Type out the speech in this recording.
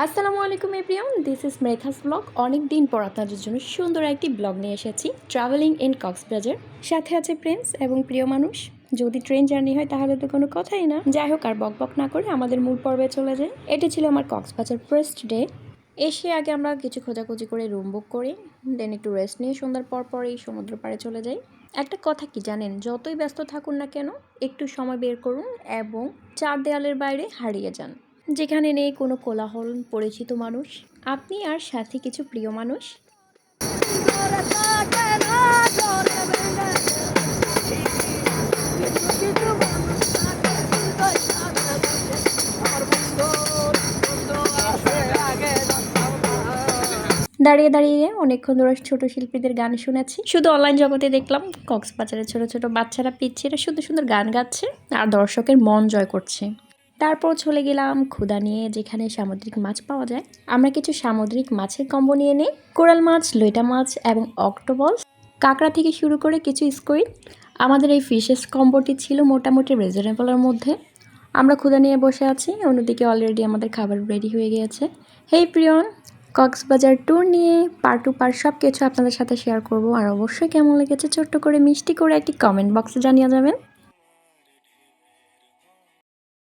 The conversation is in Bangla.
আসসালামু আলাইকুম এভরিওয়ান, দিস ইজ মেথাস ব্লগ। অনেক দিন পর আপনাদের জন্য সুন্দর একটি ব্লগ নিয়ে এসেছি, ট্রাভেলিং ইন কক্সবাজার। সাথে আছে ফ্রেন্ডস এবং প্রিয় মানুষ। যদি ট্রেন জার্নি হয় তাহলে তো কোনো কথাই না। যাই হোক, আর বক বক না করে আমাদের মূল পর্বে চলে যায়। এটি ছিল আমার কক্সবাজার ফার্স্ট ডে। এসে আগে আমরা কিছু খোঁজাখুঁজি করে রুম বুক করি, দেন একটু রেস্ট নিয়ে সন্ধ্যার পর পরই সমুদ্র পাড়ে চলে যাই। একটা কথা কি জানেন, যতই ব্যস্ত থাকুন না কেন, একটু সময় বের করুন এবং চার দেয়ালের বাইরে হারিয়ে যান, যেখানে নেই কোনো কোলাহল, পরিচিত মানুষ, আপনি আর সাথে কিছু প্রিয় মানুষ। দাঁড়িয়ে দাঁড়িয়ে অনেকক্ষণ ধরে ছোট শিল্পীদের গান শুনেছি। শুধু অনলাইন জগতে দেখলাম কক্সবাজারের ছোট ছোট বাচ্চারা পিচ্ছিরা সুন্দর সুন্দর গান গাচ্ছে আর দর্শকের মন জয় করছে। তারপর চলে গেলাম ক্ষুদা নিয়ে, যেখানে সামুদ্রিক মাছ পাওয়া যায়। আমরা কিছু সামুদ্রিক মাছের কম্বো নিয়ে নিই, কোরাল মাছ, লইটা মাছ এবং অক্টোপাস, কাঁকড়া থেকে শুরু করে কিছু স্কুইড। আমাদের এই ফিশেস কম্বোটি ছিল মোটামুটি রিজনেবলের মধ্যে। আমরা ক্ষুদা নিয়ে বসে আছি, অন্যদিকে অলরেডি আমাদের খাবার রেডি হয়ে গিয়েছে। হেই প্রিয়ন, কক্সবাজার ট্যুর নিয়ে পার্ট টু পার্ট সব কিছু আপনাদের সাথে শেয়ার করব। আর অবশ্যই কেমন লেগেছে ছোট্ট করে মিষ্টি করে একটি কমেন্ট বক্সে জানিয়ে যাবেন।